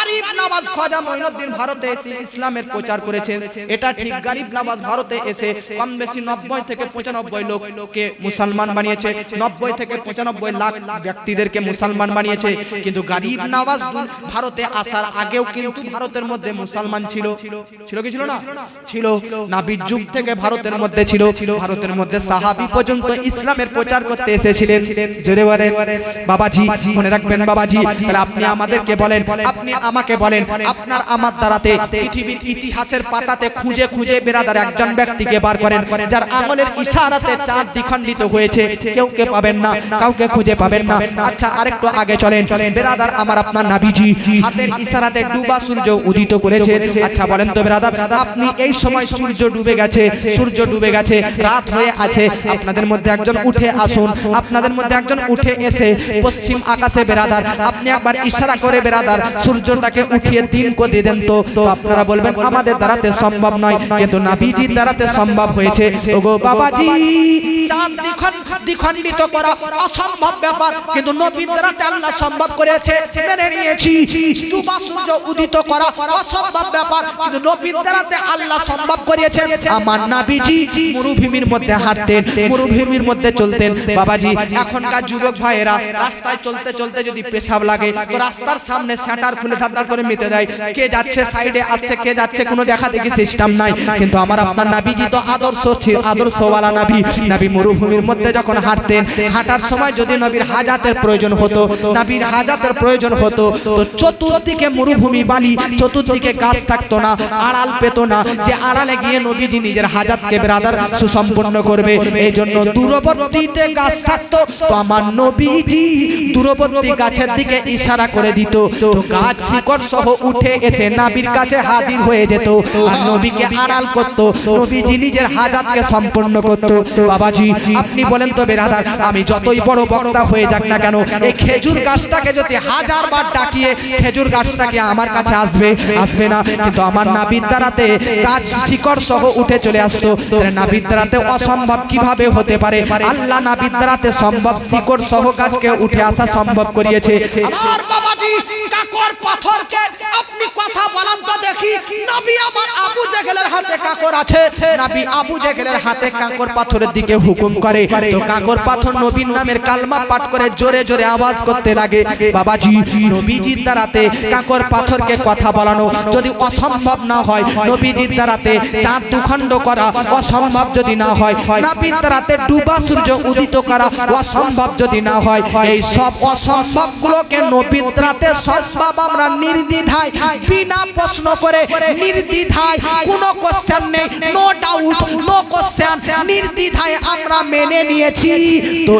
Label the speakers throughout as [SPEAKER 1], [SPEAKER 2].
[SPEAKER 1] গরিব নওয়াজ খাজা মঈনুদ্দিন ভারতে এসে ইসলামের প্রচার করেছেন, এটা ঠিক। গরিব নওয়াজ ভারতে এসে কম বেশি 90 থেকে 95 লোককে মুসলমান বানিয়েছে, 90 থেকে 95 লাখ ব্যক্তিদেরকে মুসলমান বানিয়েছে। কিন্তু গরিব নওয়াজ ভারতে আসার আগেও কিন্তু ভারতের মধ্যে মুসলমান ছিল কি ছিল না? ছিল। নবীর যুগ থেকে ভারতের মধ্যে ছিল। ভারতের মধ্যে সাহাবী পর্যন্ত ইসলামের প্রচার করতে এসেছিলেন। জোরে বলেন বাবাজি, মনে রাখবেন বাবাজি। তাহলে আপনি আমাদেরকে বলেন, আপনি আমাকে বলেন, আপনার আমার দ্বারাতে পৃথিবীর ইতিহাসের পাতাতে খুঁজে খুঁজে বেরাদার একজন ব্যক্তিকে বার করেন যার আঙ্গুলের ইশারাতে চাঁদ দ্বিখণ্ডিত হয়েছে। কেউকে পাবেন না, কাউকে খুঁজে পাবেন না। আচ্ছা আরেকটু আগে চলেন বেরাদার, আমার আপনার নবীজি হাতের ইশারাতে ডুবা সূর্য উদিত করেছে। আচ্ছা বলেন তো বেরাদার, আপনি এই সময় সূর্য ডুবে গেছে, সূর্য ডুবে গেছে, রাত হয়ে আছে, আপনাদের মধ্যে একজন উঠে আসুন, আপনাদের মধ্যে একজন উঠে এসে পশ্চিম আকাশে বেরাদার আপনি একবার ইশারা করে বেরাদার সূর্যটাকে উঠিয়ে দিন করে দেন। তো আপনারা বলবেন আমাদের দ্বারাতে সম্ভব নয়, কিন্তু নবীজির দ্বারাতে সম্ভব হয়েছে। ওগো বাবাজি, চাঁদ দ্বিখণ্ডিত করা অসম্ভব ব্যাপার, কিন্তু নবীর দ্বারাতে আল্লাহ সম্ভব করেছে, মেনে নিয়েছি। ডুবা সূর্য উদিত করা অসম্ভব ব্যাপার, কিন্তু নবীর দ্বারাতে আল্লাহ সম্ভব করেছে। আমার নবীজি মরুভূমির মধ্যে হাঁটতেন, মরুভূমির মধ্যে চলতেন। বাবাজি এখনকার যুবক ভাইয়েরা রাস্তায় চলতে চলতে যদি পেশাব লাগে তো রাস্তার সামনে স্যাটার খুলে ধার করে মেতে দেয়, কে যাচ্ছে সাইডে আসছে, কে যাচ্ছে কোনো দেখা দেখি সিস্টেম নাই। কিন্তু আমার আপনার নবীজি তো আদর্শওয়ালা নবী। নবী মরুভূমির মধ্যে যখন হাঁটতেন, হাঁটার সময় যদি নবীর হাজাতের প্রয়োজন হতো, নবীর হাজাতের প্রয়োজন হতো, তো চতুর্দিকে মরুভূমি বালি, চতুর্দিকে গাছ থাকতো না, আড়াল পেতো না, যে আড়ালে গিয়ে নবীজি নিজের হাজাতকে বেরাদার সুসম্পন্ন করবে। এই জন্য দূরবর্তীতে গাছ থাকতো, তো আমার নবীজি দূরবর্তী গাছের দিকে ইশারা করে দিত, তো গাছ শিকড় সহ উঠে এসে নবীর কাছে হাজির হয়ে যেত আর নবীকে আড়াল করত, নবীজি নিজের হাজাতকে সম্পন্ন করত। বাবাজি আপনি বলেন তো বেরাদার, আমি যতই বড় বক্তা হয়ে যাক না কেন, এই খেজুর গাছটাকে যদি 1000 বার ডাকিয়ে খেজুর গাছটাকে আমার কাছে আসবে না, কিন্তু আমার নবীর দ্বারাতে গাছ শিকড় সহ উঠে চলে আসতো। তাহলে নবীর দ্বারাতে অসম্ভব কিভাবে হতে পারে? আল্লাহ নবীর দ্বারাতে সম্ভব শিকড় সহ গাছকে উঠে আসা সম্ভব করিয়েছে। আমার বাবাজি কাকর পাথরকে আপনি কথা বলেন তো দেখি, নবী আমার আবু জেহেলের হাতে কাকর আছে, নবী আবু জেহেলের হাতে কাকর পাথরের দিকে হুকুম করে, তো কাকর পাথর নবীর নামের কালমা পাঠ করে জোরে জোরে আওয়াজ করতে লাগে। বাবাজি নবীজির দ্বারাতে কাকর পাথরকে কথা বলানো যদি অসম্ভব না হয়, নবীজির দ্বারাতে চাঁদ দুখণ্ড করা অসম্ভব যদি না হয়, নবীর দ্বারাতে ডুবা সূর্য উদিত করা অসম্ভব যদি না হয়, এই সব অসম্ভব গুলোকে নবীর দ্বারাতে সম্ভব আমরা নির্দ্বিধায় বিনা প্রশ্ন করে নির্দ্বিধায় কোনো কোশ্চেন নেই, নো ডাউট নো কোশ্চেন, নির্দ্বিধায় আমরা মেনে নিয়েছি। তো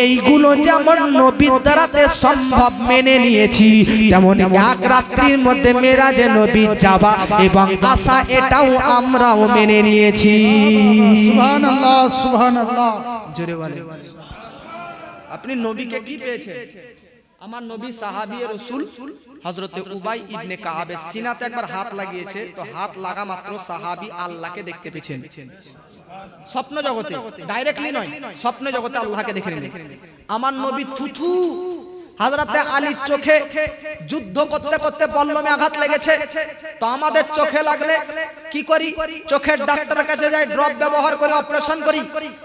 [SPEAKER 1] এইগুলো যেমন নবীর দ্বারাতে সম্ভব মেনে নিয়েছি, তেমন এক রাত্রির মধ্যে মেরাজে নবী যাওয়া এবং আসা এটাও আমরাও মেনে নিয়েছি।
[SPEAKER 2] সুবহানাল্লাহ সুবহানাল্লাহ।
[SPEAKER 1] জোরে বলেন। আপনি নবীকে কি পেয়েছেন? আমার নবী সাহাবী রাসূল হযরত উবাই ইবনে কাআবের সিনাতে একবার হাত লাগিয়েছে, তো হাত লাগা মাত্র সাহাবী আল্লাহকে দেখতে পেয়েছেন। স্বপ্ন জগতে, ডাইরেক্টলি নয়, স্বপ্ন জগতে আল্লাহকে দেখে নিলেন। আমার নবী থুথু হযরতে আলীর চোখে যুদ্ধ করতে করতে বল্লমে আঘাত লেগেছে, তো আমাদের চোখে লাগলে কি করি? চোখের ডাক্তারের কাছে যাই, ড্রপ ব্যবহার করে অপারেশন করি,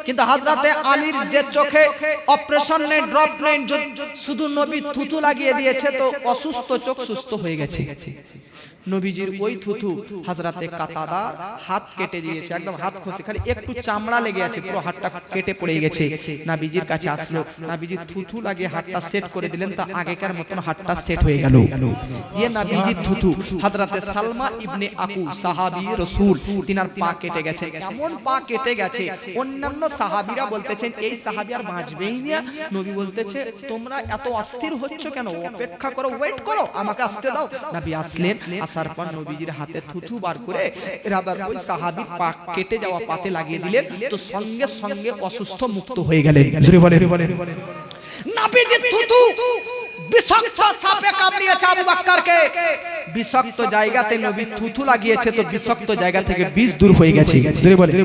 [SPEAKER 1] কিন্তু হযরতে আলীর যে চোখে অপারেশন নেই, ড্রপ নেই, শুধু নবী থুথু লাগিয়ে দিয়েছে, তো অসুস্থ চোখ সুস্থ হয়ে গেছে। নবীজির ওই থুথু হযরতে কাতাদা হাত কেটে দিয়েছে, একদম হাত খসে খালি একটু চামড়া লেগে আছে, পুরো হাতটা কেটে পড়ে গেছে। নবীজির কাছে আসলো, নবীজি থুথু লাগিয়ে হাতটা সেট করে দিলেন, তা আগেকার মতন হাতটা সেট হয়ে গেল। এই নবীজির থুথু হযরতে সালমা ইবনে আকু সাহাবী রাসূল, তিনার পা কেটে গেছে, এমন পা কেটে গেছে অন্যান্য সাহাবীরা বলতেছেন এই সাহাবী আর বাঁচবেই না। নবী বলতেছে তোমরা এত অস্থির হচ্ছ কেন? অপেক্ষা করো, ওয়েট করো, আমাকে আসতে দাও। নবী আসলেন, আসার পর নবীজির হাতে থুথু বার করে রাদার ওই সাহাবীর পা কেটে যাওয়া পাতে লাগিয়ে দিলেন, তো সঙ্গে সঙ্গে অসুস্থ মুক্ত হয়ে গেলেন। জোরে বলেন। নবীজির থুথু বিষাক্ত সাপে কামড়িয়েছে আবু বকরকে, বিষাক্ত জায়গাতে নবী থুথু লাগিয়েছে, তো বিষাক্ত জায়গা থেকে বিষ দূর হয়ে গেছে। জোরে বলেন।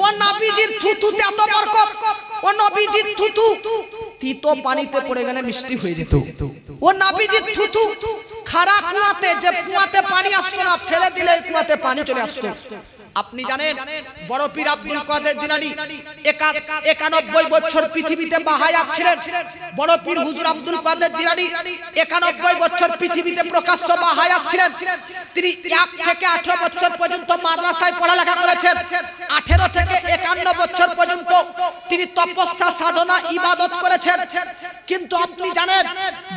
[SPEAKER 1] ও নবীজির থুথুতে এত বরকত, ও নবীজির থুথু তিতো পানিতে পড়ে গেলে মিষ্টি হয়ে যেত। ও নবীজির থুথু খারা কুয়াতে, যে কুয়াতে পানি আসতো না, ফেলে দিলে কুয়াতে পানি চলে আসতো। আপনি জানেন বড় পীর আব্দুল কাদের জিলানী 91 বছর পৃথিবীতে বাহায়াত ছিলেন। বড় পীর হুজুর আব্দুল কাদের জিলানী 91 বছর পৃথিবীতে প্রকাশ্য বাহায়াত ছিলেন। তিনি 1 থেকে 18 বছর পর্যন্ত মাদ্রাসায় পড়ালেখা করেছেন। 18 থেকে 51 বছর পর্যন্ত তিনি তপস্যা সাধনা ইবাদত করেছেন। কিন্তু আপনি জানেন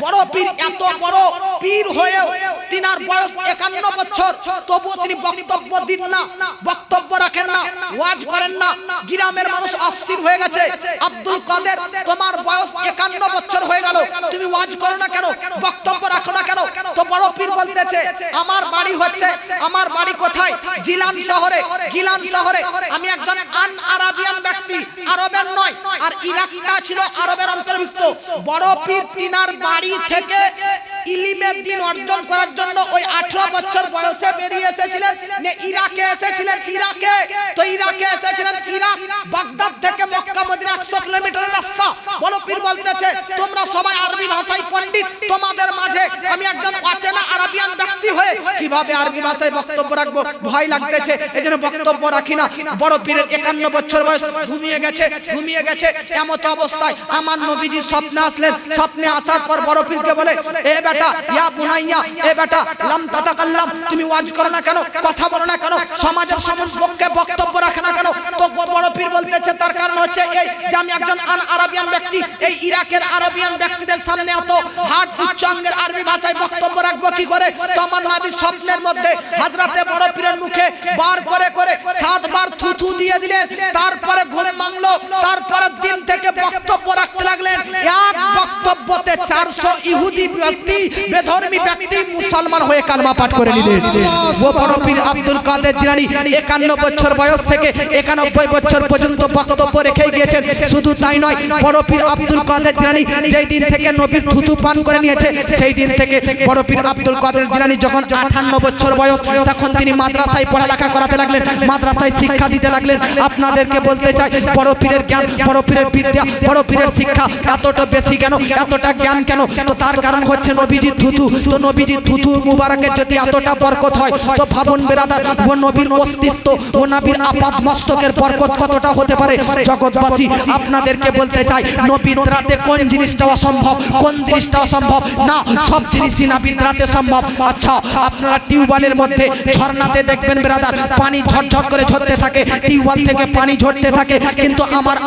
[SPEAKER 1] বড় পীর এত বড় পীর হয়েও তিনার বয়স 51 বছর, তবুও তিনি বক্তব্য দিন না, বক্তব্য রাখেন না, ওয়াজ করেন না। গ্রামের মানুষ অস্থির হয়ে গেছে, আব্দুল কাদের তোমার বয়স 51 বছর হয়ে গেল, তুমি ওয়াজ করো না কেন, বক্তব্য রাখো না কেন? তো বড় পীর বলতেছে আমার বাড়ি হচ্ছে, আমার বাড়ি কোথায়? জিলান শহরে। গিলান শহরে আমি একজন আন আরাবিয়ান ব্যক্তি, আরবের নয়, আর ইরাকটা ছিল আরবের অন্তর্ভুক্ত। বড় পীর তিনার বাড়ি থেকে ইলমে দ্বীন অর্জন করার জন্য ওই 18 বছর বয়সে বেরিয়ে এসেছিলেন, ইরাকে এসেছিলেন। ইরাকে তো ইরাকে এসেছিলেন, ইরাক বাগদাদ থেকে মক্কা মদিনা 100 কিলোমিটারের রাস্তা। বড় পীর বলতেছে তোমরা সবাই আরবি ভাষায় পণ্ডিত, তোমাদের মাঝে আমি একজন অচেনা আরাবিয়ান ব্যক্তি হয়ে কিভাবে আরবি ভাষায় বক্তব্য রাখবো, ভয় লাগতেছে, এজন্য বক্তব্য রাখি না। বড় পীরের 51 বছর বয়স, ঘুমিয়ে গেছে। এমত অবস্থায় আমার নবীজি স্বপ্নে আসলেন। স্বপ্নে আসার পর বড় পীরকে বলে এ বেটা, ইয়া বুনাইয়া, এ বেটা লাম তাতাকাল্লাম, তুমি ওয়াজ করো না কেন, কথা বলো না কেন, সমাজের সম্পর্কে বক্তব্য রাখে না কেন? তো বড় পীর বলতেছে তার কারণ হচ্ছে এই যে আমি একজন আন আরাবিয়ান ব্যক্তি, এই ইরাকের আরবিয়ান ব্যক্তিদের সামনে এত হার্ড উচ্চাঙ্গের আরবি ভাষায় বক্তব্য রাখবো কি করে? তো আমার নবী স্বপ্নের মধ্যে হযরতে বড় পীরের মুখে বার করে 7 বার থুথু দিয়ে দিলেন। তারপরে ঘুম ভাঙলো। তারপরে দিন থেকে বক্তব্য রাখতে লাগলেন। এক বক্তব্যতে 400 ইহুদি ব্যক্তি, বেধর্মী ব্যক্তি মুসলমান হয়ে কালমা পাঠ করে নিলেন। ও বড় পীর আব্দুল কাদের জিলানী 51 বছর বয়স থেকে 91 বছর পর্যন্ত বক্তব্য রেখে গিয়েছেন। শুধু তাই নয়, বড় পীর আব্দুল কাদের জিলানী যেই দিন থেকে নবীর থুথু পান করে নিয়েছে, সেই দিন থেকে বড় পীর আব্দুল কাদের জিলানী যখন 58 বছর বয়স, তখন তিনি মাদ্রাসায় পড়ালেখা করাতে লাগলেন, মাদ্রাসায় শিক্ষা দিতে লাগলেন। আপনাদেরকে বলতে চাই বড় পীরের জ্ঞান, বড় পীরের বিদ্যা, বড় পীরের শিক্ষা এতটা বেশি কেন, এতটা জ্ঞান কেন? তো তার কারণ হচ্ছে নবীজি থুথু। তো নবীজি থুথু মুবারকের যদি এতটা বরকত হয়, তো ভাবুন বেরাদার, ও নবীর অস্তিত্ব, ও নবীর আপাদ মস্তকের বরকত কতটা হতে পারে। জগৎবাসী আপনাদেরকে বলতে চাই নবীর রাতে কোন জিনিসটা অসম্ভব, কোন জিনিসটা অসম্ভব না, সব জিনিসই নবীর রাতে সম্ভব। আচ্ছা, আপনারা টিউবওয়েলের মধ্যে ঝর্ণাতে দেখবেন বেরাদার, পানি ঝরঝর করে ঝরতে থাকে, টিউবওয়েল থেকে পানি ঝরতে থাকে, কিন্তু আপনার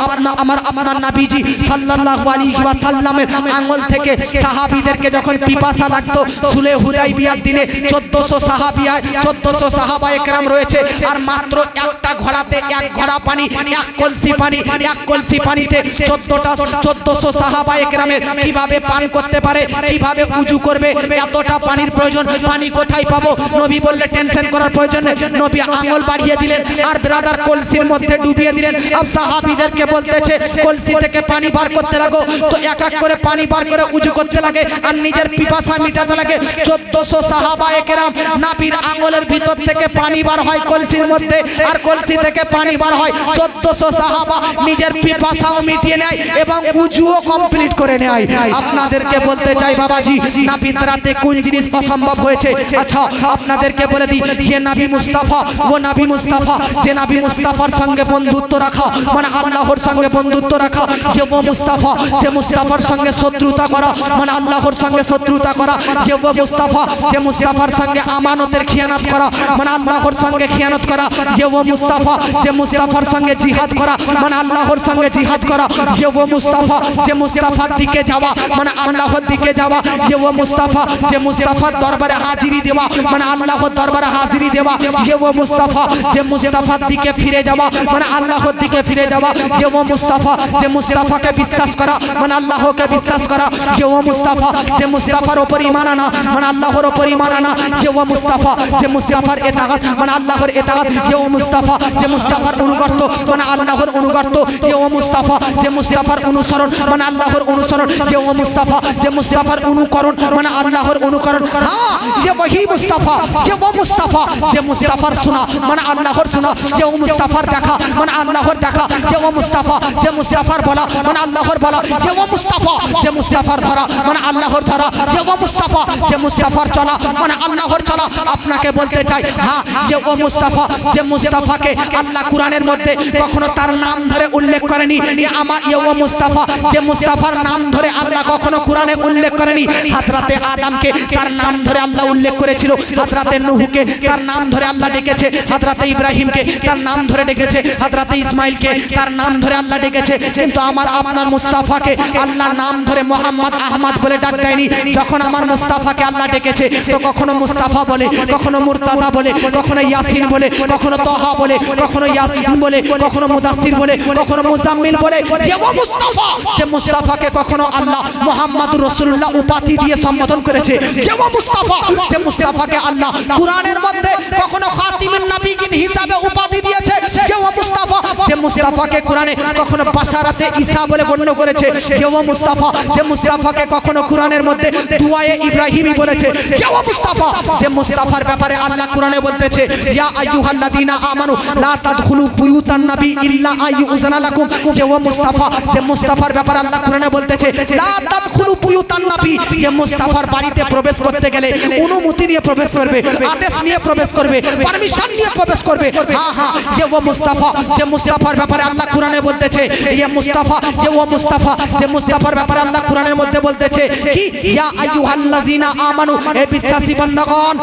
[SPEAKER 1] নবীজি সাল্লাল্লাহু আলাইহি ওয়াসাল্লামের আঙ্গুল থেকে সাহাবীদেরকে যখন পিপাসা লাগতো, সুলে হুদাইবিয়ার দিনে 1400 সাহাবী, 1400 সাহাবায়ে কেরাম রয়েছে, আর মাত্র একটা ঘোড়াতে 1 ঘোড়া পানি, 1 কলসি পানি, 1 কলসি পানিতে 1400 সাহাবায়ে কেরামের কিভাবে পান করতে পারে, কিভাবে উযু করবে, এতটা পানির প্রয়োজন। পানি কোথায় পাবো? নবী বললে টেনশন করার প্রয়োজন নেই, নবী আঙ্গুল বাড়িয়ে দিলেন আর ব্রাদার কলসির মধ্যে ডুবিয়ে দিলেন। আর সাহাবীদেরকে বলতেছে কলসি থেকে পানি বার করতে লাগো। তো এক এক করে পানি বার করে উযু করতে লাগে আর নিজের পিপাসা মিটাতে লাগে। 1400 সাহাবায়ে কেরাম, নবীর আঙ্গুলের ভিতর থেকে পানি বার হয় কলসির মধ্যে, আর কলসি থেকে পানি বার হয়। 1400 সাহাবা নিজের পিপাসাও মিটিয়ে নেয় এবং উযুও কমপ্লিট করে নেয়। আপনাদেরকে বলতে চাই বাবাজি, নবীর রাতে কোন জিনিস অসম্ভব হয়েছে? আচ্ছা, আপনাদেরকে বলে দিই, যে নবী মুস্তাফা, ও নবী মুস্তাফা, যে নবী মুস্তাফার সঙ্গে বন্ধুত্ব রাখা মানে আল্লাহর সঙ্গে বন্ধুত্ব রাখা, যে ও মুস্তাফা, যে মুস্তাফার সঙ্গে শত্রুতা করা মানে আল্লাহর সঙ্গে শত্রুতা করা, যে ও মুস্তাফা, যে মুস্তাফার সঙ্গে আমানতের খিয়ানত করা মানে আল্লাহর সঙ্গে খিয়ানত করা, যে ও মুস্তাফা, যে মুস্তাফার সঙ্গে জিহাদ করা মানে আল্লাহর সঙ্গে জিহাদ করা, যে ও মুস্তাফা, যে মুস্তাফার দিকে যাওয়া মানে আল্লাহর দিকে যাওয়া, যে ও মুস্তাফা, যে মুস্তাফার দরবারে হাজিরি দেওয়া মানে আল্লাহর দরবারে হাজিরি দেওয়া, যে ও মুস্তাফা, যে মুস্তাফার দিকে ফিরে যাওয়া মানে আল্লাহর দিকে ফিরে যাওয়া, যে ও মুস্তাফা, যে মুস্তাফাকে বিশ্বাস করা মানে আল্লাহকে বিশ্বাস করা, যে ও মুস্তাফা, যে মুস্তাফার উপর ঈমান আনা মানে আল্লাহর উপর ঈমান আনা, যে ও মুস্তাফা, যে মুস্তাফার ইতাআত মানে আল্লাহর ইতাআত, যে ও মুস্তাফা, যে মুস্তাফার অনুগত মানে আল্লাহর অনুগত, যে ও মুস্তাফা, যে মুস্তাফার অনুসরণ মানে আল্লাহর অনুসরণ, যে ও মুস্তাফা, যে মুস্তাফার অনুকরণ মানে আল্লাহর অনুকরণ। হ্যাঁ, ये वही मुस्ताफा, ये वो मुस्ताफा, যে মুস্তাফার শোনা মানে আল্লাহর শোনা, যে ও মুস্তাফার দেখা মানে আল্লাহর দেখা, যে ও মুস্তাফা, যে মুস্তাফার বলা মানে আল্লাহর বলা, যে ও মুস্তাফা, যে মুস্তাফার ধরা মানে আল্লাহর ধরা, যে ও মুস্তাফা যে মুস্তাফার চলা মানে আল্লাহর চলা। আপনাকে বলতে চাই হ্যাঁ, যে ও মুস্তাফা যে মুস্তাফাকে আল্লাহ কোরআনের মধ্যে কখনো তার নাম ধরে উল্লেখ করেনি। আমার ও মুস্তাফা যে মুস্তাফার নাম ধরে আল্লাহ কখনো কোরআনে উল্লেখ করেনি। হযরতে আদমকে তার নাম ধরে আল্লাহ উল্লেখ করেছিল, হযরতে নূহকে তার নাম ধরে আল্লাহ ডেকেছে, হযরতে ইব্রাহিমকে তার নাম ধরে ডেকেছে, হযরতে ইসমাইলকে তার নাম ধরে আল্লাহ ডেকেছে। কিন্তু আমার আপনার মুস্তাফাকে আল্লাহ নাম ধরে মোহাম্মদ আহমদ বলে ডাক দেয়নি। যখন আমার মুস্তাফাকে আল্লাহ ডেকেছে তো কখনো মুস্তাফা বলে, কখনো মুরতাদা বলে, কখনো ইয়াসিন বলে, কখনো তহা বলে, কখনো ইয়াসিন বলে, কখনো মুদাসসির বলে, কখনো মুজাম্মিল বলে। যে ও মুস্তাফা যে মুস্তাফাকে কখনো আল্লাহ মুহাম্মাদুর রাসূলুল্লাহ উপাধি দিয়ে সম্বোধন করেছে। যে ও মুস্তাফা যে মুস্তাফাকে আল্লাহ কোরআনের মধ্যে কখনো খাতিমুন নবিয়িন হিসাবে উপাধি দিয়েছে। যে ও মুস্তাফা যে মুস্তাফাকে কোরআনে কখনো বাশারাতে ঈসা বলে গণ্য করেছে। যে ও মুস্তাফা যে মুস্তাফাকে কখনো কোরআনের মধ্যে দুআয়ে ইব্রাহিমী বলেছে। যে ও মুস্তাফা যে মুস্তাফার ব্যাপারে আল্লাহ কোরআনে বলতেছে ইয়া আইয়ুহাল্লাযীনা আমানু লা তাদখুলু বুয়ুতান নবী ইল্লা আইয়ুযানা লাকুম। যে ও মুস্তাফা যে মুস্তাফার ব্যাপারে আল্লাহ কোরআনে বলতেছে লা তাদখুলু বুয়ুতান নবী, যে মুস্তাফার বাড়িতে প্রবেশ করতে গেলে অনুমতি নিয়ে প্রবেশ করবে, আদেশ নিয়ে প্রবেশ করবে, পারমিশন নিয়ে প্রবেশ করবে। হ্যাঁ হ্যাঁ, যে ও মুস্তাফা যে মুস্তাফার ব্যাপারে আল্লাহ কোরআনে বলতেছে ইয়া মুস্তাফা যে ও মুস্তাফা যে মুস্তাফার ব্যাপারে আল্লাহ কোরআনের মধ্যে বলতেছে কি ইয়া আইয়ুহাল্লাযীনা আমানু, এ বিশ্বাসী বান্দাগণ,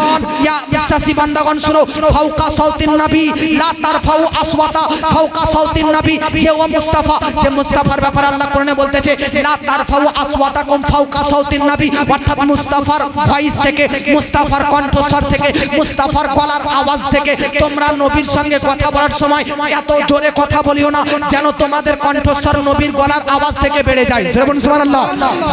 [SPEAKER 1] ইয়া বিশ্বাসী বান্দাগণ শুনো, ফাওকা সাউতিন নবী লা তারফাউ আসওয়াতা ফাওকা সাউতিন নবী। যে ও মুস্তাফা যে মুস্তাফার ব্যাপারে আল্লাহ কোরআনে বলতেছে লা তারফাউ আসওয়াতাকুম ফাওকা সাউতিন নবী, অর্থাৎ মুস্তাফার ভয়েস থেকে, মুস্তাফার কণ্ঠস্বর থেকে, মুস্তাফার গলার আওয়াজ থেকে তোমরা নবীর সঙ্গে কথা বলার সময় এত জোরে কথা বলিও না যেন তোমাদের কণ্ঠস্বর নবীর গলার আওয়াজ থেকে বেড়ে যায়। সুবহানাল্লাহ।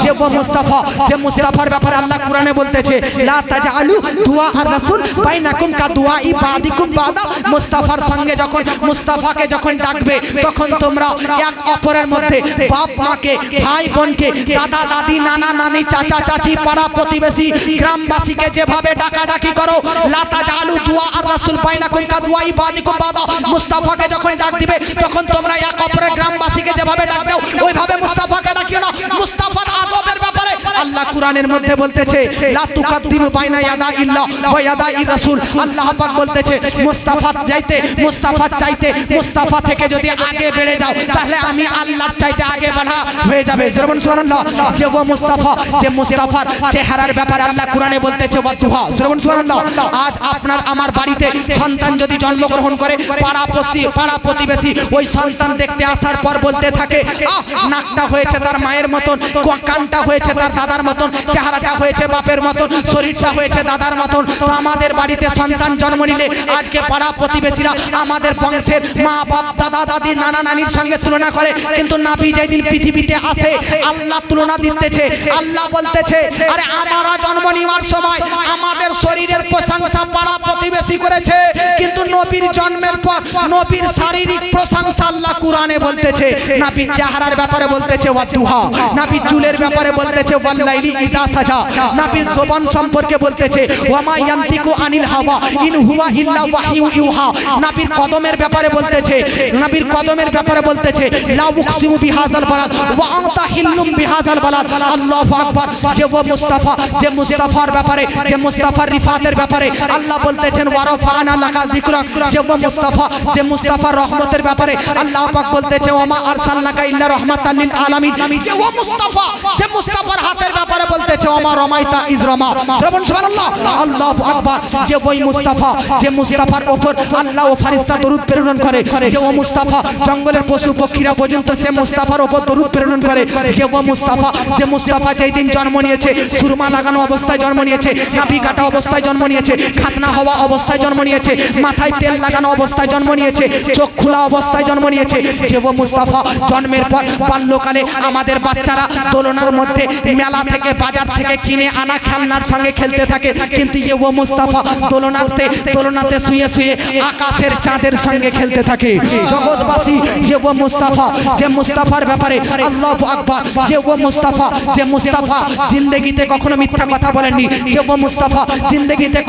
[SPEAKER 1] যে ও মুস্তাফা যে মুস্তাফার ব্যাপারে আল্লাহ কোরআনে বলতেছে লা তাজআলু দুআ আর রাসূল বাইনাকুম কা দুআই বাদিকুম বাদা। মুস্তাফার সঙ্গে যখন মুস্তাফাকে যখন ডাকবে তখন তোমরা এক অপরের মধ্যে বাপ মাকে, ভাই বোনকে, দাদা দাদি, নানা নানি, চাচা চাচি, পাড়া প্রতিবেশী, গ্রামবাসীকে যেভাবে ডাকাডাকি করো লা তাজআলু দুআ আর রাসূল বাইনাকুম কা দুআই বাদিকুম বাদা। মুস্তাফাকে যখন ডাক দিবে তখন তোমরা এক অপরের গ্রামবাসীকে যেভাবে ডাক দাও ওইভাবে মুস্তাফাকে ডাকিও না। মুস্তাফার আদবের ব্যাপারে আল্লাহ কোরআনের মধ্যে বলতেছে লা তুকাদ্দিমু বাইনা ইয়াদা ইল্লা ওয়া ইয়াদা রাসূল। আল্লাহ পাক বলতেছে মুস্তাফার চাইতে মুস্তাফা থেকে যদি আগে বেড়ে যাও তাহলে আমি আল্লাহর চাইতে আগে বাড়া হয়ে যাবে। সুবহানাল্লাহ। যে ও মুস্তাফা যে মুস্তাফার চেহারার ব্যাপারে আল্লাহ কোরআনে বলতেছে ওয়াদুহা। সুবহানাল্লাহ। আজ আপনার আমার বাড়িতে সন্তান যদি জন্মগ্রহণ করে পাড়া প্রতিবেশী ওই সন্তান দেখতে আসার পর বলতে থাকে নাকটা হয়েছে তার মায়ের মতন, কানটা হয়েছে তার দাদার মতন, চেহারাটা হয়েছে বাপের মতন, শরীরটা হয়েছে দাদার মতন। তো আমাদের বাড়িতে সন্তান জন্ম নিলে আজকে পাড়া প্রতিবেশীরা আমাদের বংশের মা বাপ, দাদা দাদি, নানা নানির সঙ্গে তুলনা করে। কিন্তু নবী যেদিন পৃথিবীতে আসে আল্লাহ তুলনা দিতেছে। আল্লাহ বলতেছে আরে আমরা জন্ম নেওয়ার সময় আমাদের শরীরের প্রশংসা পাড়া প্রতিবেশী করেছে, কিন্তু নবীর জন্মের পর নবীর শারীরিক প্রশংসা আল্লাহ কোরআনে বলতেছে। নবীর চেহারার ব্যাপারে বলতেছে ওয়াদুহা, নবীর চুলের ব্যাপারে বলতেছে ওয়াল্লাইলি ইযা সাজা, নবীর জবান সম্পর্কে বলতেছে ওয়ামা ইয়ান্তিকু আনিল হাওয়া ইন হুয়া ইল্লা ওয়াহয়ু ইউহা। নবীর কদমের ব্যাপারে বলতেছে লা উকসিমু বিহাযাল বালাদ ওয়া আনতা হিল্লুম বিহাযাল বালাদ। আল্লাহু আকবার। যে ও মুস্তাফা যে মুস্তাফার ব্যাপারে, যে মুস্তাফার রিফাতের ব্যাপারে আল্লাহ বলতেছেন ওয়ারাফানা লাকা যিকরাক। যে ও মুস্তাফা যে মুস্তাফার রহমতের ব্যাপারে আল্লাহ পাক বলতেছে ওমা আরসালনাকা ইল্লা রাহমাতাল লিল আলামিন। যে ও মুস্তাফা যে মুস্তাফার হাতের ব্যাপারে বলতেছে ওমা রমাইতা ইজ রমা। সুবহানাল্লাহ। আল্লাহু আকবার। যে ওই মুস্তাফা যে মুস্তাফার উপর আল্লাহ ও ফেরেশতা দরুদ প্রেরণ করে। যে ও মুস্তাফা জঙ্গলের পশু পক্ষীরা পর্যন্ত সে মুস্তাফার উপর দরুদ প্রেরণ করে। যে ও মুস্তাফা যে মুস্তাফা যেই দিন জন্ম নিয়েছে সুরমা লাগানো অবস্থায় জন্ম নিয়েছে, নাভি কাটা অবস্থায় জন্ম নিয়েছে, খাতনা হওয়া অবস্থায় জন্ম নিয়েছে, মাথায় তেল লাগানো অবস্থায় জন্ম নিয়েছে, চোখ খোলা অবস্থায় জন্ম নিয়েছে। যে ও মুস্তাফা জন্মের পর বাল্যকালে আমাদের বাচ্চারা দোলনার মধ্যে, মেলা থেকে, বাজার বাজার থেকে কিনে আনা খেলনার সঙ্গে খেলতে থাকে, কিন্তু ইয়ে ও মুস্তাফা দোলনাতে শুয়ে শুয়ে আকাশের চাঁদের সঙ্গে খেলতে থাকে। জগৎবাসী ইয়ে ও মুস্তাফা, যে মুস্তাফার ব্যাপারে আল্লাহু আকবার, ইয়ে ও মুস্তাফা, যে মুস্তাফা জিন্দেগিতে কখনো মিথ্যা কথা বলেননি, ইয়ে ও মুস্তাফা জিন্দেগিতে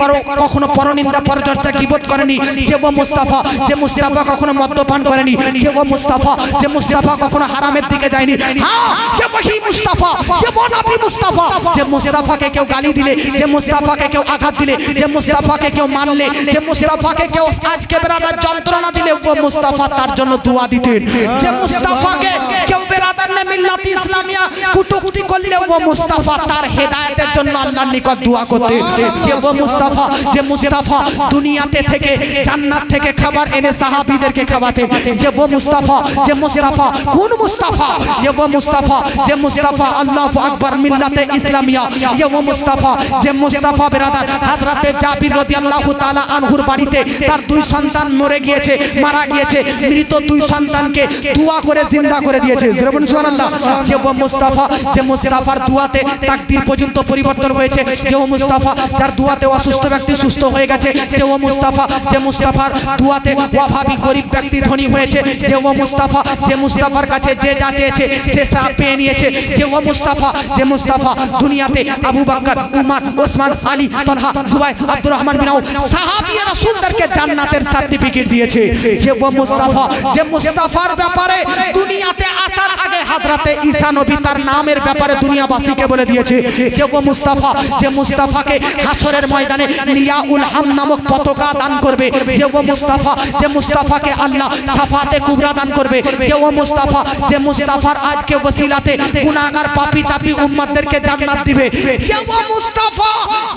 [SPEAKER 1] কখনো পরনিন্দা পরচর্চা গীবত করেনি, ইয়ে ও মুস্তাফা, যে মুস্তাফা কখনো মদ্যপান করেনি, ইয়ে ও মুস্তাফা, যে মুস্তাফা কখনো হারামের দিকে যায়নি। হ্যাঁ, ইয়ে ওহি মুস্তাফা, ইয়ে ও নবী মুস্তাফা, যে মুস্তাফাকে কেউ গালি দিলে, যে মুস্তাফাকে কেউ আঘাত দিলে, যে মুস্তাফাকে কেউ মানলে, যে মুস্তাফাকে কেউ আজকে বেরাদার যন্ত্রণা দিলে, ও মুস্তাফা তার জন্য দোয়া দিতেন। যে মুস্তাফাকে কেউ বেরাদার নে মিল্লাত ইসলামিয়া কুটুক্তি করলে, ও মুস্তাফা তার হেদায়েতের জন্য আল্লাহর নিকট দোয়া করতেন। যে ও মুস্তাফা, যে মুস্তাফা দুনিয়াতে থেকে জান্নাত থেকে খাবার এনে সাহাবীদেরকে খাওয়াতেন। যে ও মুস্তাফা, যে মুস্তাফা কোন মুস্তাফা, যে ও মুস্তাফা, যে মুস্তাফা আল্লাহু আকবার মিল্লাতে ইসলামিয়া, যে ও মুস্তাফা, যে মুস্তাফা বেরাদার হযরতে জাবির রাদিয়াল্লাহু তাআলা আনহুর বাড়িতে তার দুই সন্তান মরে গিয়েছে, মারা গিয়েছে, মৃত দুই সন্তানকে দোয়া করে জিন্দা করে দিয়েছে। সুবহানাল্লাহ। যে ও মুস্তাফা, যে মুস্তাফার দোয়াতে তাকদীর পর্যন্ত পরিবর্তন হয়েছে। যে ও মুস্তাফা, যার দোয়াতে অসুস্থ ব্যক্তি সুস্থ হয়ে গেছে। যে ও মুস্তাফা, যে মুস্তাফার দোয়াতে অভাবী গরিব ব্যক্তি ধনী হয়েছে। যে ও মুস্তাফা, যে মুস্তাফার কাছে যে যা চেয়েছে সে সা পেয়ে নিয়েছে। যে ও মুস্তাফা, যে মুস্তাফা দুনিয়াতে আবু বকর, উমর, ওসমান, আলী, তলহা, জুবাইর, আব্দুর রহমান বিন আউফ সাহাবী রাসূলদেরকে জান্নাতের সার্টিফিকেট দিয়েছে। যে ও মুস্তাফা, যে মুস্তাফার ব্যাপারে দুনিয়াতে আসার আগে হযরতে ঈসা নবী তার নামের ব্যাপারে দুনিয়াবাসীকে বলে দিয়েছে। যে ও মুস্তাফা, যে মুস্তাফাকে হাসরের ময়দানে লিয়াউল হাম নামক পতাকা দান করবে। যে ও মুস্তাফা, যে মুস্তাফাকে আল্লাহ শাফাতে কুবরা দান করবে। যে ও মুস্তাফা, যে মুস্তাফার আজকে ওসিলাতে গুনাহগার পাপী তাপী উম্মতদেরকে জান্নাত দিবে। যে ও মুস্তাফা,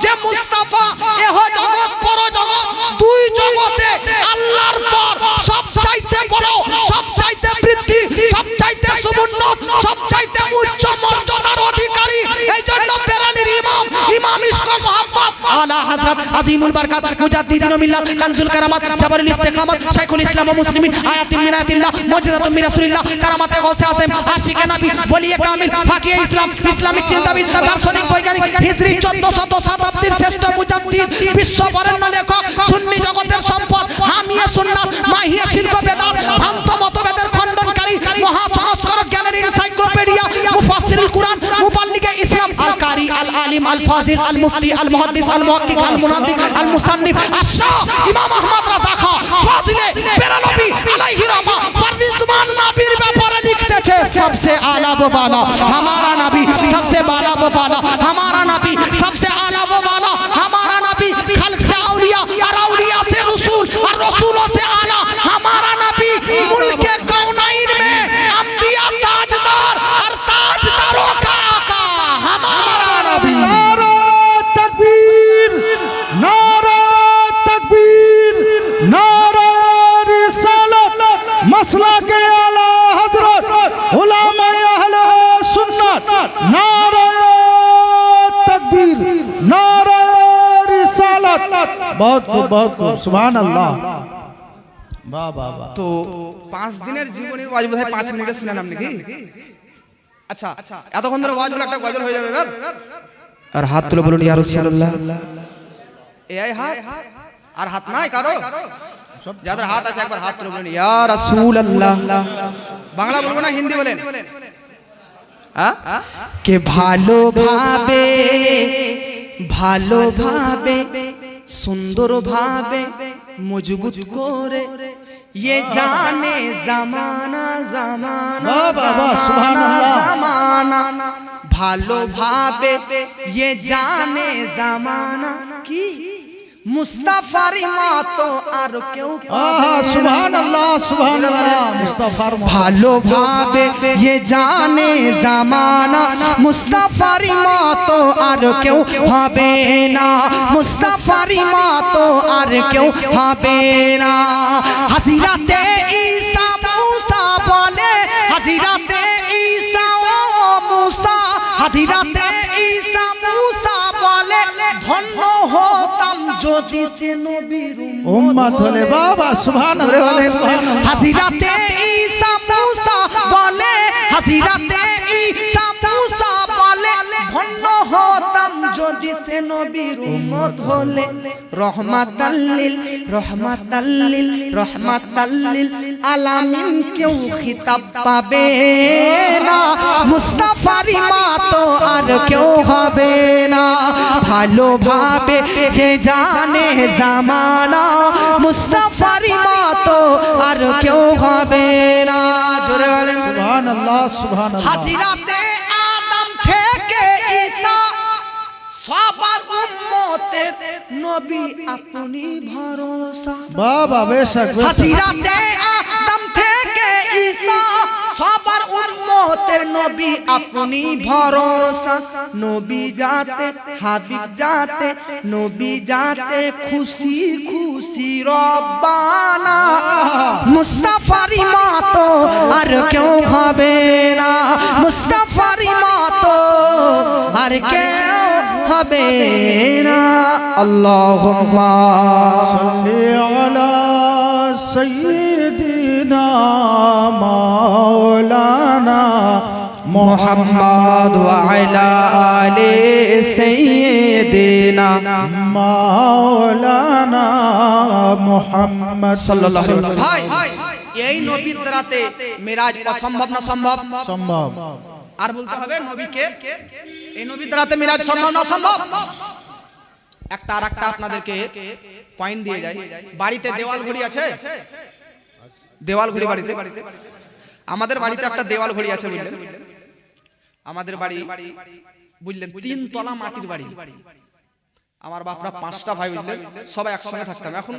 [SPEAKER 1] যে মুস্তাফা এহ জগৎ পর জগৎ দুই জগতে আল্লাহর পর সবচাইতে বড়, সবচাইতে বৃদ্ধি, সবচাইতে সুবর্ণত, সবচাইতে উচ্চ মর্যাদার অধিকারী। এই জন্য বেরালির ইমাম, ইমাম ইশক মুহাম্মদ আলা হযরত আজিমুল বরকত মুজাদ্দিদিন মিল্লাত কানজুল কারামাত জাবারুল ইস্তিকামাত শাইখুল ইসলাম ওয়া মুসলিমিন আয়াতুল মিনাতিল্লাহ মুজিজাতুম মির রাসূলিল্লাহ কারামাতে গৌসে আযম আশিকে নবী ওলিয়ে কামিল ফাকিয়ে ইসলাম ইসলামিক চিন্তাবিদ দার্শনিক বৈজ্ঞানিক হিজরি 1400 শতাব্দীর শ্রেষ্ঠ মুজাদ্দিদ বিশ্ব বরেণ্য লেখক সুন্নি জগতের সম্পদ হামিয়ে সুন্নাত মাহিয়ে শিরক বেদাত ভ্রান্ত মতভেদের খণ্ডনকারী মহা সংস্কারক জ্ঞানের এনসাইক্লোপিডিয়া মুফাসসিরুল কুরআন মুবাল্লিগে ইসলাম আল কারি আল আলিম আল ফাজিল আল মুফতি আল মুহাদ্দিস আল মুহাক্কিক আল মুনাদ্দিক আল মুসান্নিফ আশ-শাহ ইমাম আহমদ রাজা খাঁ ফাজিলে বেরালভী আলাইহি রাহমা ওয়ারিজমান নবীর ব্যাপারে লিখতেছে सबसे आला वो वाला हमारा नबी, सबसे बाला वो वाला हमारा नबी, सबसे आला वो वाला हमारा नबी, खल्क से औलिया और औलिया से रसूल और रसूलों से आला हमारा नबी, मुल्क कौनाइन में अंबिया ताजदार और ताजदारों का आका हमारा नबी।
[SPEAKER 2] नारा तकबीर, नारा तकबीर, नारा रिसालत, मसला के आला हजरत उलामा अहले सुन्नत, नारा तकबीर, नारा रिसालत। बहुत खूब सुभान अल्लाह। वाह वाह वाह।
[SPEAKER 1] তো 5 দিনের জীবনের ওয়াজ বোধহয় 5 মিনিটে শুনলাম নাকি? আচ্ছা, এতক্ষণ ধরে ওয়াজ হলো, একটা গজল হয়ে যাবে এবার। আর হাত তুলে বলুন ইয়া রাসূলুল্লাহ। এই হাত আর হাত নাই কারো? যাদের হাত আছে একবার হাত তুলে বলুন ইয়া রাসূলুল্লাহ। বাংলা বলবো না, হিন্দি বলেন। কে ভালোভাবে ভালোভাবে সুন্দরভাবে মজবুত করে ये जाने जमाना जमाना
[SPEAKER 2] सुभानअल्लाह।
[SPEAKER 1] जमाना ভালোভাবে ये जाने जमाना की মুস্তাফারি মতো আর কেউ
[SPEAKER 2] सुभान अल्लाह, सुभान अल्लाह। मुस्तफार
[SPEAKER 1] ভালোভাবে ये जाने जमाना মুস্তাফারি মতো আর কেউ হবে না, মুস্তাফারি মতো আর কেউ হবে না। হাজিরাতে ঈসা মুসা বলে, হাজিরাতে ঈসা ও মুসা, হাজিরাতে ঈসা মুসা বলে ধন্য হতাম যদি সে নবীর
[SPEAKER 2] উম্মত হলে। বাবা সুবহান আল্লাহ, সুবহান আল্লাহ।
[SPEAKER 1] হাজিরাতে ঈসা মুসা বলে, হাজিরাতে ঈসা মুসা বলে ধন্য হতাম যদি সে নবীর উম্মত হলে রহমাতাল্লিল আলামিন কেউ খিতাব পাবে না মুস্তাফারি মা তো আর কেউ হবে না ভালোভাবে হে জানে জামানা মুস্তাফারি মা তো আর কেউ হবে না জোরে বলেন
[SPEAKER 2] সুবহানাল্লাহ সুবহানাল্লাহ
[SPEAKER 1] হাজিরাতে আদম থেকে ঈসা সবার উম্মতের নবী আপনি ভরসা
[SPEAKER 2] বাবা বেশক
[SPEAKER 1] হাজিরাতে আদম থেকে ঈসা সবার উম্মতের নবী আপনি ভরসা নবী যাতে হাবিব যাতে নবী যাতে খুশি খুশি রব্বানা মুস্তাফারি মা তো আর কেউ হবে না মুস্তাফারি মা তো আর কেউ হবে না আল্লাহুম্মা
[SPEAKER 2] সাল্লি আলা সাইয়্যিদিনা মাওলানা
[SPEAKER 1] মুহাম্মদ ওয়া আলা আলি সাইয়্যিদিনা
[SPEAKER 2] মাওলানা মুহাম্মদ
[SPEAKER 1] সাল্লাল্লাহু আলাইহি ওয়াসাল্লাম ভাই এই নবীর দ্বারাতে মিরাজ অসম্ভব না সম্ভব
[SPEAKER 2] সম্ভব
[SPEAKER 1] আর বলতে হবে নবীকে এই নবীর দ্বারাতে মিরাজ সম্ভব না সম্ভব একটা আরেকটা আপনাদেরকে পয়েন্ট দিয়ে যাই বাড়িতে দেওয়াল ঘড়ি আছে দেওয়াল ঘড়ি বাড়িতে আমাদের বাড়িতে একটা দেওয়াল ঘড়ি আছে বুঝলেন আমাদের বাড়ি বুঝলেন 3 তলা মাটির বাড়ি আমার বাপরা 5টা ভাই বুঝলেন সবাই একসঙ্গে থাকতাম এখন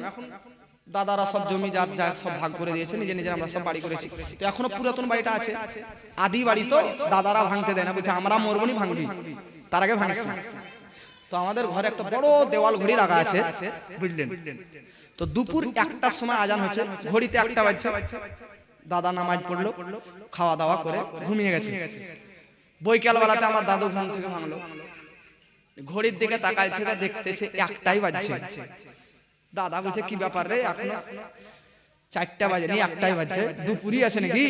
[SPEAKER 1] দাদারা সব জমি যা সব ভাগ করে দিয়েছে নিজে নিজে আমরা সব বাড়ি করেছি তো এখনো পুরাতন বাড়িটা আছে আদি বাড়ি তো দাদারা ভাঙতে দেয় না বলছে আমরা মরবনি ভাঙবি তার আগে ভাঙিস না তো আমাদের ঘরে একটা বড় দেওয়াল ঘড়ি লাগা আছে বুঝলেন তো দুপুর 1টার সময় আজান হচ্ছে ঘড়িতে 1টা বাজছে দাদা নামাজ পড়লো খাওয়া দাওয়া করে ঘুমিয়ে গেছে বৈকাল বেলাতে আমার দাদু ঘুম থেকে ভাঙলো ঘড়ির দিকে তাকাইছে দেখতেছে 1টাই বাজছে দাদা বলছে কি ব্যাপার রে এখনো 4টা বাজে নি 1টাই বাজছে দুপুরই আছে নাকি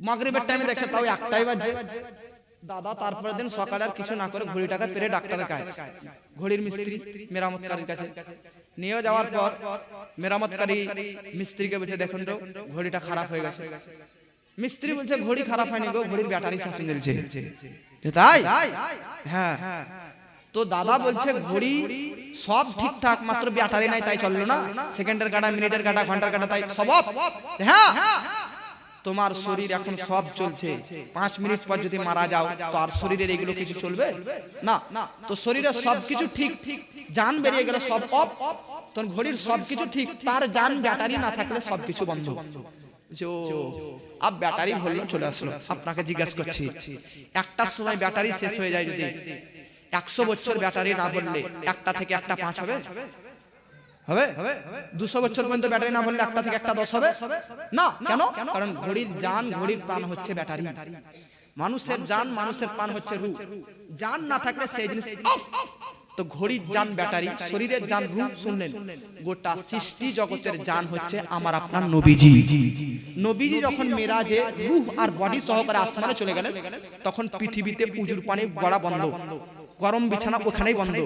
[SPEAKER 1] মাগরিবের টাইমে দেখছে তাও 1টাই বাজছে দাদা তারপরের দিন সকালে আর কিছু না করে ঘড়িটাকে পেরে ডাক্তারের কাছে ঘড়ির মিস্ত্রি মেরামতকারীর কাছে নিয়ে যাওয়ার পর মেরামতকারী মিস্ত্রিকে বলছে দেখুন তো ঘড়িটা খারাপ হয়ে গেছে মিস্ত্রি বলছে ঘড়ি খারাপ হয়নি গো ঘড়ির ব্যাটারি শেষ হয়ে গেছে তাই হ্যাঁ তো দাদা বলছে ঘড়ি সব ঠিকঠাক মাত্র ব্যাটারি নাই তাই চললো না সেকেন্ডের কাটা মিনিটের কাটা ঘন্টার কাটা তাই সব হ্যাঁ তোমার শরীর এখন সব চলছে 5 মিনিট পর যদি মারা যাও তো আর শরীরের এগুলো কিছু চলবে না তো শরীরের সবকিছু ঠিক জান বেরিয়ে গেলে সব অফ তোর ঘড়ির সবকিছু ঠিক তার জান ব্যাটারি না থাকলে সবকিছু বন্ধ ও আব ব্যাটারি ভরলো চলে আসলো আপনাকে জিজ্ঞাসা করছি একটার সময় ব্যাটারি শেষ হয়ে যায় যদি 100 বছর ব্যাটারি না ভরলে 1টা থেকে 1টা 5 হবে হবে 200 বছর পর্যন্ত ব্যাটারি না ভরলে 1টা থেকে 1টা 10 হবে না কেন কারণ ঘড়ির জান ঘড়ির প্রাণ হচ্ছে ব্যাটারি মানুষের জান মানুষের প্রাণ হচ্ছে রূহ জান না থাকলে সেই জিনিস অফ তো ঘড়ির জান ব্যাটারি শরীরের জান রূহ শুনলেন গোটা সৃষ্টি জগতের জান হচ্ছে আমার আপনার নবীজি নবীজি যখন মেরাজে রূহ আর বডি সহকারে আসমানে চলে গেলেন তখন পৃথিবীতে উজুর পানি গড়া বন্ধ গরম বিছানা ওখানেই বন্ধ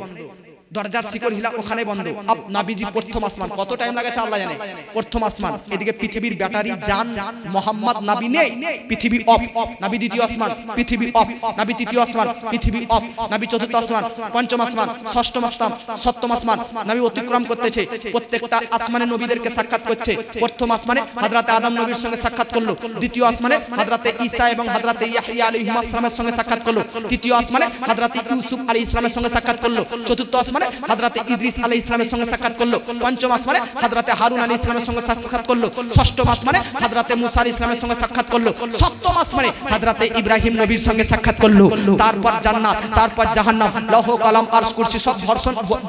[SPEAKER 1] দরজার শিকড় হিলা ওখানে বন্ধ আপ নবীজি প্রথম আসমান কত টাইম লাগেছে আল্লাহ জানে প্রথম আসমান এদিকে পৃথিবীর ব্যাটারি জান মোহাম্মদ নবী নেই পৃথিবী অফ নবী দ্বিতীয় আসমান পৃথিবী অফ নবী তৃতীয় আসমান পৃথিবী অফ নবী চতুর্থ আসমান পঞ্চম আসমান ষষ্ঠ আসমান সপ্তম আসমান নবী অতিক্রম করতেছে প্রত্যেকটা আসমানে নবীদেরকে সাক্ষাৎ করছে প্রথম আসমানে হযরত আদম নবীর সঙ্গে সাক্ষাৎ করলো দ্বিতীয় আসমানে হযরত ঈসা এবং হযরত ইয়াহইয়া আলাইহিস সালামের সঙ্গে সাক্ষাৎ করলো তৃতীয় আসমানে হযরত ইউসুফ আলাইহিস সালামের সঙ্গে সাক্ষাৎ করলো চতুর্থ আসমানে হযরত ইদ্রিস আলাইহিস সালামের সঙ্গে সাক্ষাৎ করলো পঞ্চম আসমানে হযরত হারুন আলাইহিস সালামের সঙ্গে সাক্ষাৎ করলো ষষ্ঠ আসমানে হযরত মুসা আলাইহিস সালামের সঙ্গে সাক্ষাৎ করলো সপ্তম আসমানে হযরত ইব্রাহিম নবীর সঙ্গে সাক্ষাৎ করলো তারপর জান্নাত তারপর জাহান্নাম লৌহ কলম আরশ কুরসি সব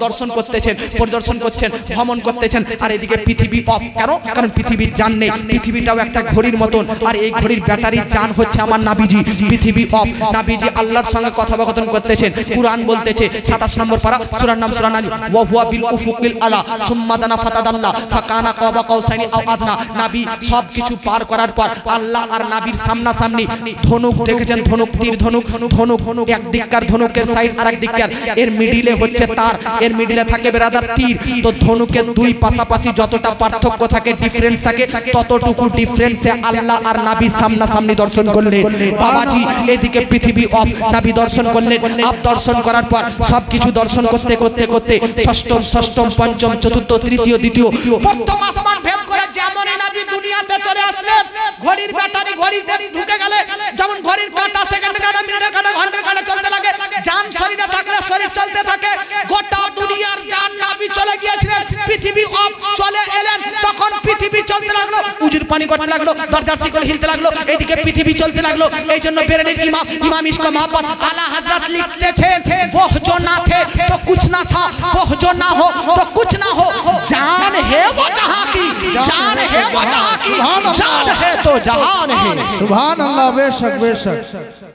[SPEAKER 1] দর্শন করতেছেন পরিদর্শন করছেন ভ্রমণ করতেছেন আর এদিকে পৃথিবী অফ কেন কারণ পৃথিবীর জান নেই পৃথিবীটাও একটা ঘড়ির মতন আর এই ঘড়ির ব্যাটারির জান হচ্ছে আমার নবীজি পৃথিবী অফ নবীজি আল্লাহর সঙ্গে কথোপকথন করতেছেন কুরআন বলতেছে 27 নম্বর পারা সূরা সূরার নাম সূরা নাজম ওয়া হুয়া বিল উফুকিল আলা সুম্মা দানা ফাতাদাল্লা ফাকানা কাবা কাউসাইনি আও আদনা। নবী সব কিছু পার করার পর আল্লাহ আর নবীর সামনাসামনি ধনুক দেখেছেন, ধনুক তীর ধনুক, ধনুক এক দিককার ধনুকের সাইড আর এক দিককার, এর মিডিলে হচ্ছে তার, এর মিডিলে থাকে বেরাদার তীর। তো ধনুকের দুই পাশাপাশি যতটা পার্থক্য থাকে, ডিফারেন্স থাকে, ততটুকু ডিফারেন্সে আল্লাহ আর নবী সামনাসামনি দর্শন করলেন। বাবাজি এদিকে পৃথিবী অফ, নবী দর্শন করলেন। আপ দর্শন করার পর সবকিছু দর্শন করতে করতে করতে ষষ্ঠম পঞ্চম চতুর্থ তৃতীয় দ্বিতীয় প্রথম আসমান ভেদ করে যেমন নবী দুনিয়াতে চলে আসলেন, ঘড়ির ব্যাটারি ঘড়িতে ঢুকে গেলে যেমন ঘড়ির কাঁটা, সেকেন্ডের কাঁটা, মিনিটের কাঁটা, ঘন্টার কাঁটা চলতে লাগে, জান শরীরে থাকলে শরীর চলতে থাকে। গোটা দুনিয়ার জান নবী চলে গিয়েছিলেন, পৃথিবী অফ চলে এলেন, তখন পৃথিবী চলতে লাগলো, উজুর পানি করতে লাগলো, দরজার শিকল হিলতে লাগলো, এইদিকে পৃথিবী চলতে লাগলো। এই জন্য বেরেলির ইমাম ইশক মোহাম্মদ আলা হযরত লিখতেছেন, वो जो ना थे तो कुछ ना था, वो जो ना हो तो कुछ ना हो, जान है वो जहां की, जान है वो जहां की, जान है तो जहान है।
[SPEAKER 2] सुभान अल्लाह, बेशक बेशक।